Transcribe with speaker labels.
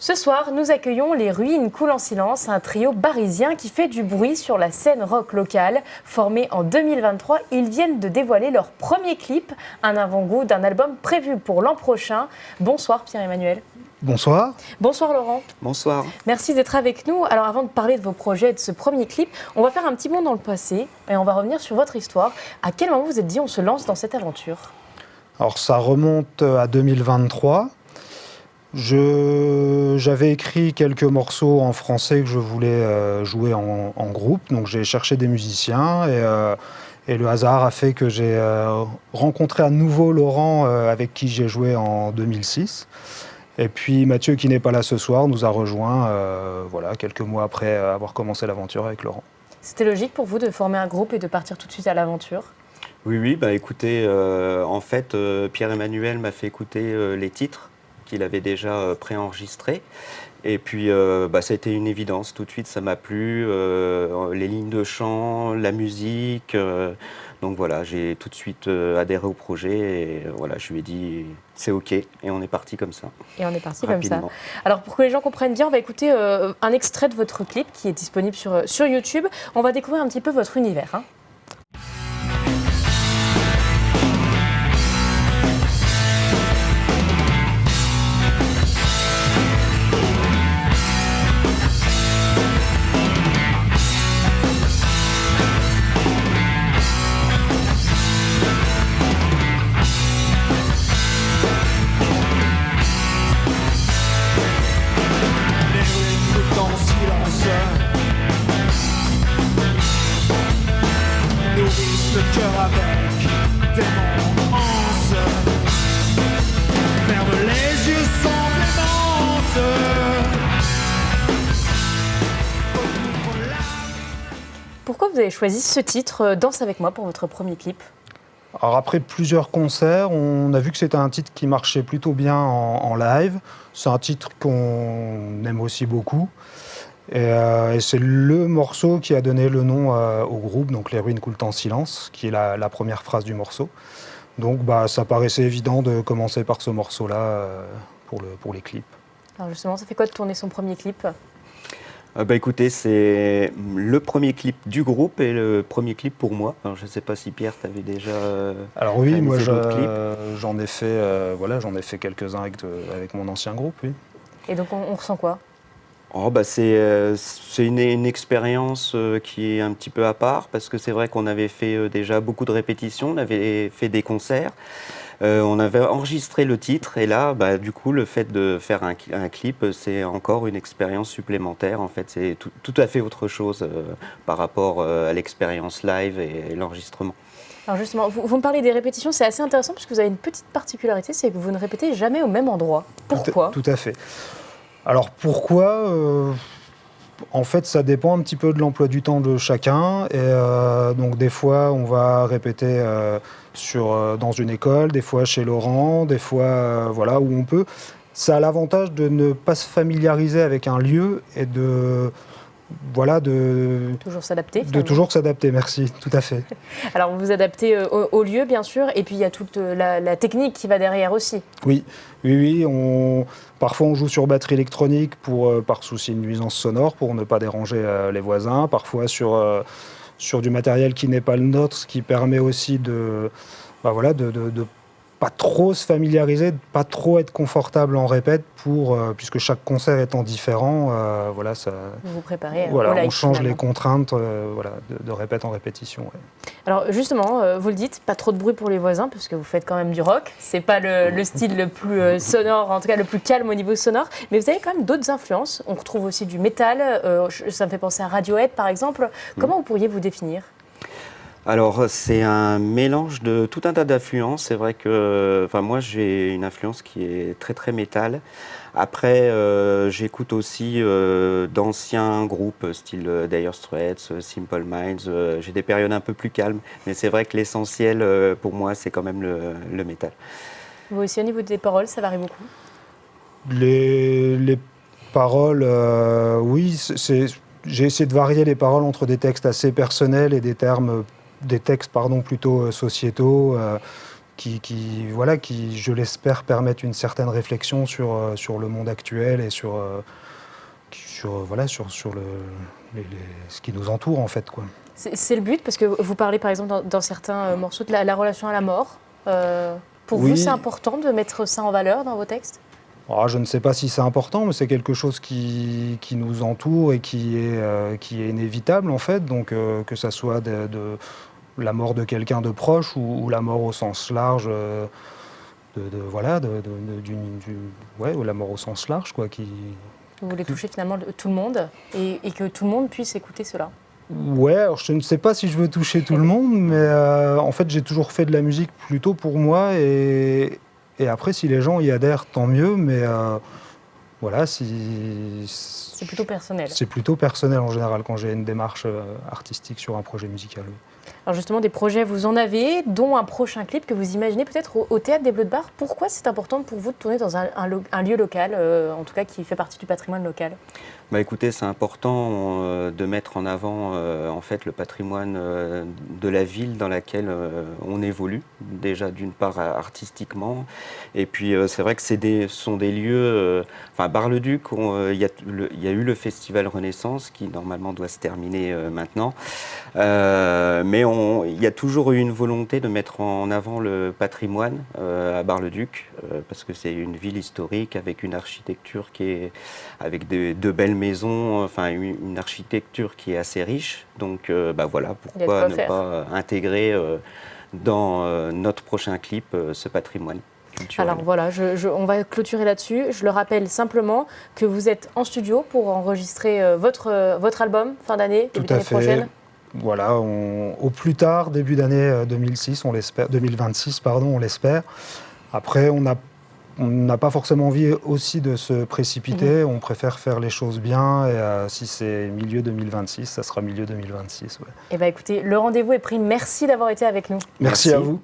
Speaker 1: Ce soir, nous accueillons Les Ruines coulent en silence, un trio parisien qui fait du bruit sur la scène rock locale. Formé en 2023, ils viennent de dévoiler leur premier clip, un avant-goût d'un album prévu pour l'an prochain. Bonsoir Pierre-Emmanuel.
Speaker 2: Bonsoir.
Speaker 1: Bonsoir Laurent.
Speaker 3: Bonsoir.
Speaker 1: Merci d'être avec nous. Alors avant de parler de vos projets et de ce premier clip, on va faire un petit bond dans le passé et on va revenir sur votre histoire. À quel moment vous vous êtes dit on se lance dans cette aventure ?
Speaker 2: Alors ça remonte à 2023. J'avais écrit quelques morceaux en français que je voulais jouer en groupe, donc j'ai cherché des musiciens et le hasard a fait que j'ai rencontré à nouveau Laurent avec qui j'ai joué en 2006. Et puis Mathieu, qui n'est pas là ce soir, nous a rejoints quelques mois après avoir commencé l'aventure avec Laurent.
Speaker 1: C'était logique pour vous de former un groupe et de partir tout de suite à l'aventure ?
Speaker 3: Oui, écoutez, en fait, Pierre-Emmanuel m'a fait écouter les titres qu'il avait déjà préenregistrés. Et puis, ça a été une évidence. Tout de suite, ça m'a plu. Les lignes de chant, la musique. Donc voilà, j'ai tout de suite adhéré au projet. Et voilà, je lui ai dit, c'est OK. Et on est parti comme ça.
Speaker 1: Et on est parti comme ça. Alors, pour que les gens comprennent bien, on va écouter un extrait de votre clip qui est disponible sur YouTube. On va découvrir un petit peu votre univers, hein. Pourquoi vous avez choisi ce titre, Danse avec moi, pour votre premier clip ?
Speaker 2: Alors après plusieurs concerts, on a vu que c'était un titre qui marchait plutôt bien en live. C'est un titre qu'on aime aussi beaucoup. Et c'est le morceau qui a donné le nom au groupe, donc Les Ruines coulent en silence, qui est la première phrase du morceau. Donc ça paraissait évident de commencer par ce morceau-là pour les clips.
Speaker 1: Alors justement, ça fait quoi de tourner son premier clip ?
Speaker 3: Écoutez, c'est le premier clip du groupe et le premier clip pour moi. Alors, je ne sais pas si Pierre, tu avais déjà
Speaker 2: Alors oui, moi
Speaker 3: clips.
Speaker 2: j'en ai fait quelques-uns avec mon ancien groupe, oui.
Speaker 1: Et donc on ressent quoi ?
Speaker 3: C'est une expérience qui est un petit peu à part, parce que c'est vrai qu'on avait fait déjà beaucoup de répétitions, on avait fait des concerts, on avait enregistré le titre, et là, du coup, le fait de faire un clip, c'est encore une expérience supplémentaire. En fait, c'est tout à fait autre chose par rapport à l'expérience live et l'enregistrement.
Speaker 1: Alors justement, vous me parlez des répétitions, c'est assez intéressant, parce que vous avez une petite particularité, c'est que vous ne répétez jamais au même endroit. Pourquoi ?
Speaker 2: Tout à fait. Alors pourquoi en fait, ça dépend un petit peu de l'emploi du temps de chacun. Et donc des fois, on va répéter dans une école, des fois chez Laurent, des fois où on peut. Ça a l'avantage de ne pas se familiariser avec un lieu et de
Speaker 1: toujours s'adapter.
Speaker 2: De toujours s'adapter, merci, tout à fait.
Speaker 1: Alors vous vous adaptez au lieu, bien sûr, et puis il y a toute la technique qui va derrière aussi.
Speaker 2: Oui. Parfois on joue sur batterie électronique par souci de nuisance sonore, pour ne pas déranger les voisins. Parfois sur du matériel qui n'est pas le nôtre, ce qui permet aussi de pas trop se familiariser, de pas trop être confortable en répète, puisque chaque concert étant différent, ça.
Speaker 1: Vous vous préparez.
Speaker 2: On change les contraintes de répète en répétition. Ouais.
Speaker 1: Alors justement, vous le dites, pas trop de bruit pour les voisins, parce que vous faites quand même du rock. C'est pas le style le plus sonore, en tout cas le plus calme au niveau sonore, mais vous avez quand même d'autres influences. On retrouve aussi du métal. Ça me fait penser à Radiohead, par exemple. Comment vous pourriez vous définir ?
Speaker 3: Alors, c'est un mélange de tout un tas d'influences. C'est vrai que moi, j'ai une influence qui est très, très métal. Après, j'écoute aussi d'anciens groupes, style Dire Straits, Simple Minds. J'ai des périodes un peu plus calmes. Mais c'est vrai que l'essentiel, pour moi, c'est quand même le métal.
Speaker 1: Vous aussi, au niveau des paroles, ça varie beaucoup ?
Speaker 2: Les paroles, oui. J'ai essayé de varier les paroles entre des textes assez personnels et des textes plutôt sociétaux, voilà, qui, je l'espère, permettent une certaine réflexion sur le monde actuel et sur ce qui nous entoure, en fait, quoi.
Speaker 1: C'est le but, parce que vous parlez par exemple dans certains morceaux de la relation à la mort. Pour
Speaker 2: Oui.
Speaker 1: vous, c'est important de mettre ça en valeur dans vos textes?
Speaker 2: Je ne sais pas si c'est important, mais c'est quelque chose qui nous entoure et qui est inévitable, en fait. Donc, que ça soit de la mort de quelqu'un de proche ou la mort au sens large, ou la mort au sens large, quoi,
Speaker 1: Vous voulez toucher finalement tout le monde et que tout le monde puisse écouter cela?
Speaker 2: Ouais, alors je ne sais pas si je veux toucher tout le monde, mais en fait, j'ai toujours fait de la musique plutôt pour moi, et après, si les gens y adhèrent, tant mieux, mais voilà,
Speaker 1: C'est plutôt personnel.
Speaker 2: c'est plutôt personnel en général quand j'ai une démarche artistique sur un projet musical. Oui.
Speaker 1: Alors justement, des projets, vous en avez, dont un prochain clip que vous imaginez peut-être au Théâtre des Bleus de Bar. Pourquoi c'est important pour vous de tourner dans un lieu local, en tout cas qui fait partie du patrimoine local?
Speaker 3: Bah écoutez, c'est important de mettre en avant en fait le patrimoine de la ville dans laquelle on évolue, déjà d'une part artistiquement, et puis c'est vrai que ce sont des lieux, enfin Bar-le-Duc, il y a eu le festival Renaissance qui normalement doit se terminer maintenant, mais il y a toujours eu une volonté de mettre en avant le patrimoine à Bar-le-Duc, parce que c'est une ville historique avec une architecture qui est avec de belles maisons, enfin une architecture qui est assez riche. Donc voilà, pourquoi ne pas intégrer dans notre prochain clip ce patrimoine culturel.
Speaker 1: Alors voilà, on va clôturer là-dessus. Je le rappelle simplement que vous êtes en studio pour enregistrer votre album fin d'année, début d'année prochaine.
Speaker 2: Voilà, au plus tard, début d'année 2026, on l'espère. Après, on n'a pas forcément envie aussi de se précipiter. On préfère faire les choses bien. Et si c'est milieu 2026, ça sera milieu 2026. Ouais.
Speaker 1: Eh bien, écoutez, le rendez-vous est pris. Merci d'avoir été avec nous.
Speaker 2: Merci à vous.